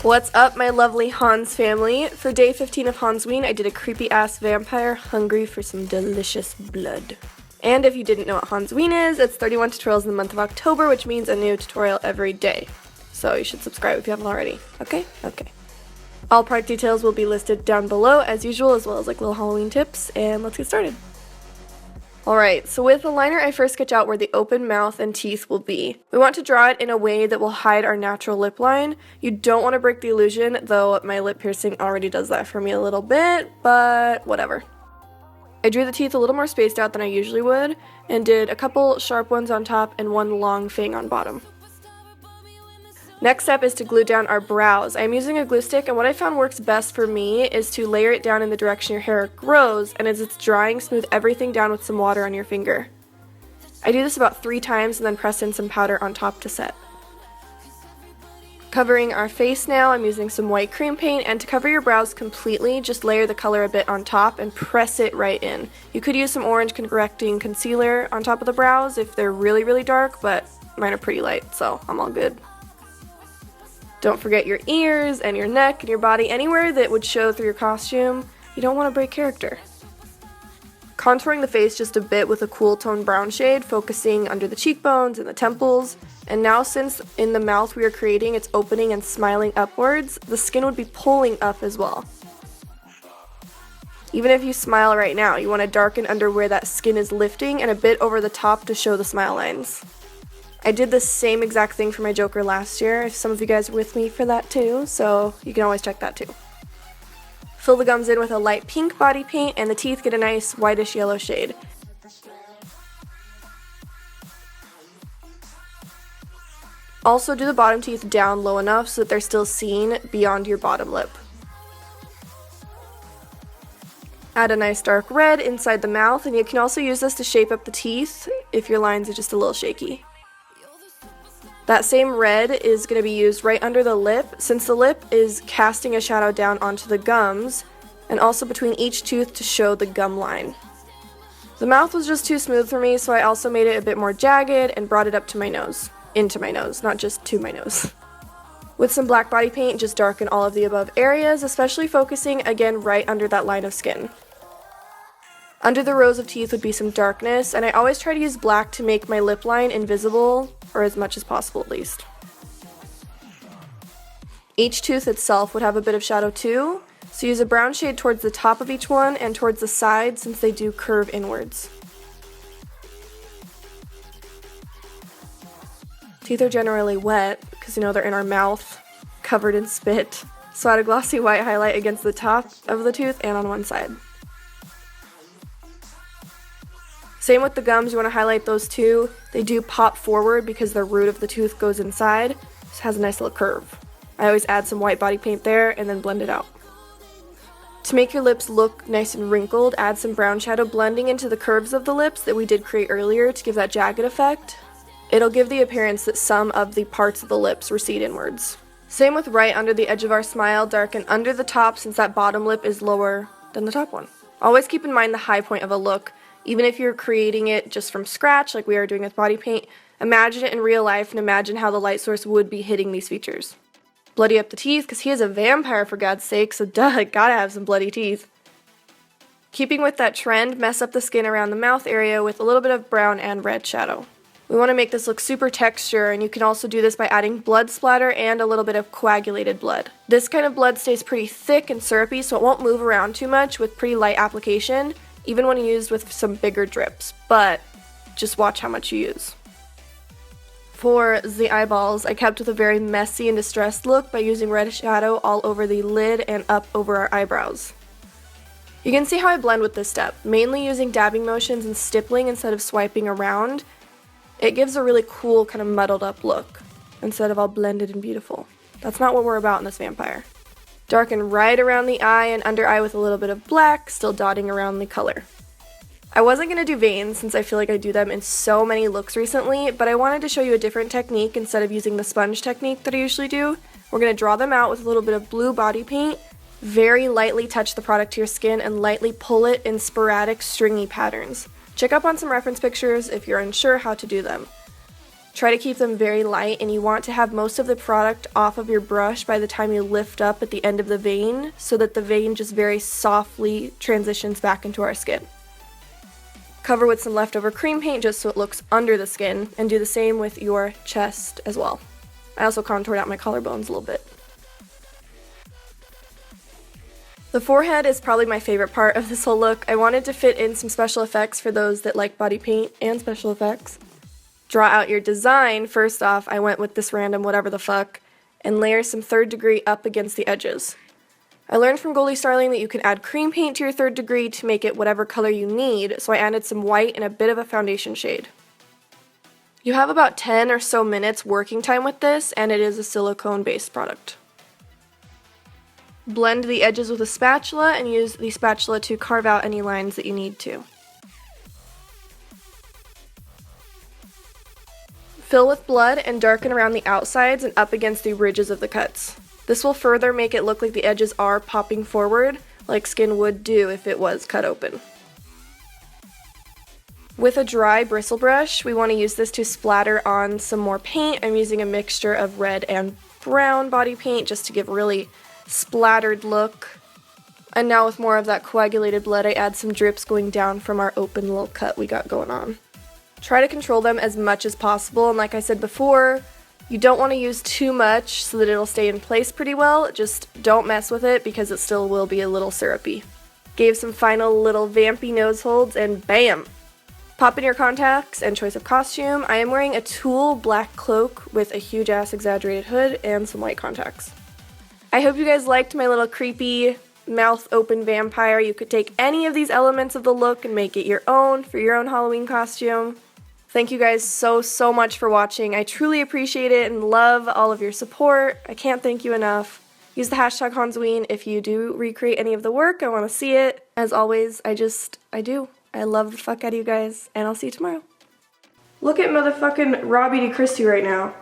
What's up, my lovely Hans family? For day 15 of Hansween, I did a creepy-ass vampire hungry for some delicious blood. And if you didn't know what Hansween is, it's 31 tutorials in the month of October, which means a new tutorial every day. So you should subscribe if you haven't already. Okay? Okay. All product details will be listed down below as usual, as well as like little Halloween tips, and let's get started. Alright, so with the liner, I first sketch out where the open mouth and teeth will be. We want to draw it in a way that will hide our natural lip line. You don't want to break the illusion, though my lip piercing already does that for me a little bit, but whatever. I drew the teeth a little more spaced out than I usually would, and did a couple sharp ones on top and one long fang on bottom. Next step is to glue down our brows. I'm using a glue stick, and what I found works best for me is to layer it down in the direction your hair grows, and as it's drying, smooth everything down with some water on your finger. I do this about 3 times and then press in some powder on top to set. Covering our face now, I'm using some white cream paint, and to cover your brows completely, just layer the color a bit on top and press it right in. You could use some orange correcting concealer on top of the brows if they're really, really dark, but mine are pretty light, so I'm all good. Don't forget your ears and your neck and your body, anywhere that would show through your costume. You don't want to break character. Contouring the face just a bit with a cool tone brown shade, focusing under the cheekbones and the temples. And now, since in the mouth we are creating, it's opening and smiling upwards, the skin would be pulling up as well. Even if you smile right now, you want to darken under where that skin is lifting and a bit over the top to show the smile lines. I did the same exact thing for my Joker last year, if some of you guys were with me for that too, so you can always check that too. Fill the gums in with a light pink body paint, and the teeth get a nice whitish yellow shade. Also do the bottom teeth down low enough so that they're still seen beyond your bottom lip. Add a nice dark red inside the mouth, and you can also use this to shape up the teeth if your lines are just a little shaky. That same red is going to be used right under the lip, since the lip is casting a shadow down onto the gums, and also between each tooth to show the gum line. The mouth was just too smooth for me, so I also made it a bit more jagged and brought it up to my nose. Into my nose, not just to my nose. With some black body paint, just darken all of the above areas, especially focusing again right under that line of skin. Under the rows of teeth would be some darkness, and I always try to use black to make my lip line invisible, or as much as possible at least. Each tooth itself would have a bit of shadow too, so use a brown shade towards the top of each one and towards the sides since they do curve inwards. Teeth are generally wet, because they're in our mouth, covered in spit, so add a glossy white highlight against the top of the tooth and on one side. Same with the gums, you want to highlight those too. They do pop forward because the root of the tooth goes inside, so it has a nice little curve. I always add some white body paint there and then blend it out. To make your lips look nice and wrinkled, add some brown shadow blending into the curves of the lips that we did create earlier to give that jagged effect. It'll give the appearance that some of the parts of the lips recede inwards. Same with right under the edge of our smile, darken under the top since that bottom lip is lower than the top one. Always keep in mind the high point of a look. Even if you're creating it just from scratch, like we are doing with body paint, imagine it in real life and imagine how the light source would be hitting these features. Bloody up the teeth, because he is a vampire for God's sake, so duh, gotta have some bloody teeth. Keeping with that trend, mess up the skin around the mouth area with a little bit of brown and red shadow. We want to make this look super texture, and you can also do this by adding blood splatter and a little bit of coagulated blood. This kind of blood stays pretty thick and syrupy, so it won't move around too much with pretty light application, even when used with some bigger drips, but just watch how much you use. For the eyeballs, I kept with a very messy and distressed look by using red shadow all over the lid and up over our eyebrows. You can see how I blend with this step, mainly using dabbing motions and stippling instead of swiping around. It gives a really cool kind of muddled up look, instead of all blended and beautiful. That's not what we're about in this vampire. Darken right around the eye and under eye with a little bit of black, still dotting around the color. I wasn't going to do veins since I feel like I do them in so many looks recently, but I wanted to show you a different technique instead of using the sponge technique that I usually do. We're going to draw them out with a little bit of blue body paint, very lightly touch the product to your skin, and lightly pull it in sporadic stringy patterns. Check up on some reference pictures if you're unsure how to do them. Try to keep them very light, and you want to have most of the product off of your brush by the time you lift up at the end of the vein so that the vein just very softly transitions back into our skin. Cover with some leftover cream paint just so it looks under the skin, and do the same with your chest as well. I also contoured out my collarbones a little bit. The forehead is probably my favorite part of this whole look. I wanted to fit in some special effects for those that like body paint and special effects. Draw out your design. First off, I went with this random whatever the fuck, and layer some 3rd degree up against the edges. I learned from Goldie Starling that you can add cream paint to your 3rd degree to make it whatever color you need, so I added some white and a bit of a foundation shade. You have about 10 or so minutes working time with this, and it is a silicone based product. Blend the edges with a spatula and use the spatula to carve out any lines that you need to. Fill with blood and darken around the outsides and up against the ridges of the cuts. This will further make it look like the edges are popping forward, like skin would do if it was cut open. With a dry bristle brush, we want to use this to splatter on some more paint. I'm using a mixture of red and brown body paint just to give a really splattered look. And now with more of that coagulated blood, I add some drips going down from our open little cut we got going on. Try to control them as much as possible, and like I said before, you don't want to use too much so that it'll stay in place pretty well. Just don't mess with it because it still will be a little syrupy. Gave some final little vampy nose holds, and bam! Pop in your contacts and choice of costume. I am wearing a tulle black cloak with a huge ass exaggerated hood and some white contacts. I hope you guys liked my little creepy mouth open vampire. You could take any of these elements of the look and make it your own for your own Halloween costume. Thank you guys so much for watching. I truly appreciate it and love all of your support. I can't thank you enough. Use the hashtag Hansween if you do recreate any of the work. I want to see it. As always, I do. I love the fuck out of you guys, and I'll see you tomorrow. Look at motherfucking Robbie DeChristie right now.